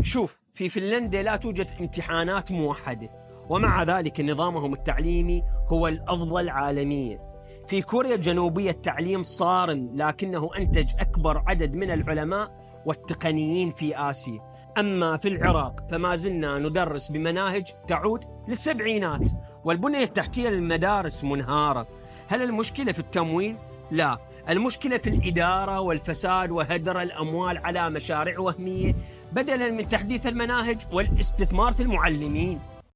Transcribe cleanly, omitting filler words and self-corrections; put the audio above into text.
شوف، في فنلندا لا توجد امتحانات موحدة، ومع ذلك نظامهم التعليمي هو الأفضل عالميا. في كوريا الجنوبية التعليم صارم، لكنه أنتج أكبر عدد من العلماء والتقنيين في آسيا. أما في العراق فما زلنا ندرس بمناهج تعود للسبعينات، والبنية التحتية للمدارس منهارة. هل المشكلة في التمويل؟ لا، المشكلة في الإدارة والفساد وهدر الأموال على مشاريع وهمية بدلاً من تحديث المناهج والاستثمار في المعلمين.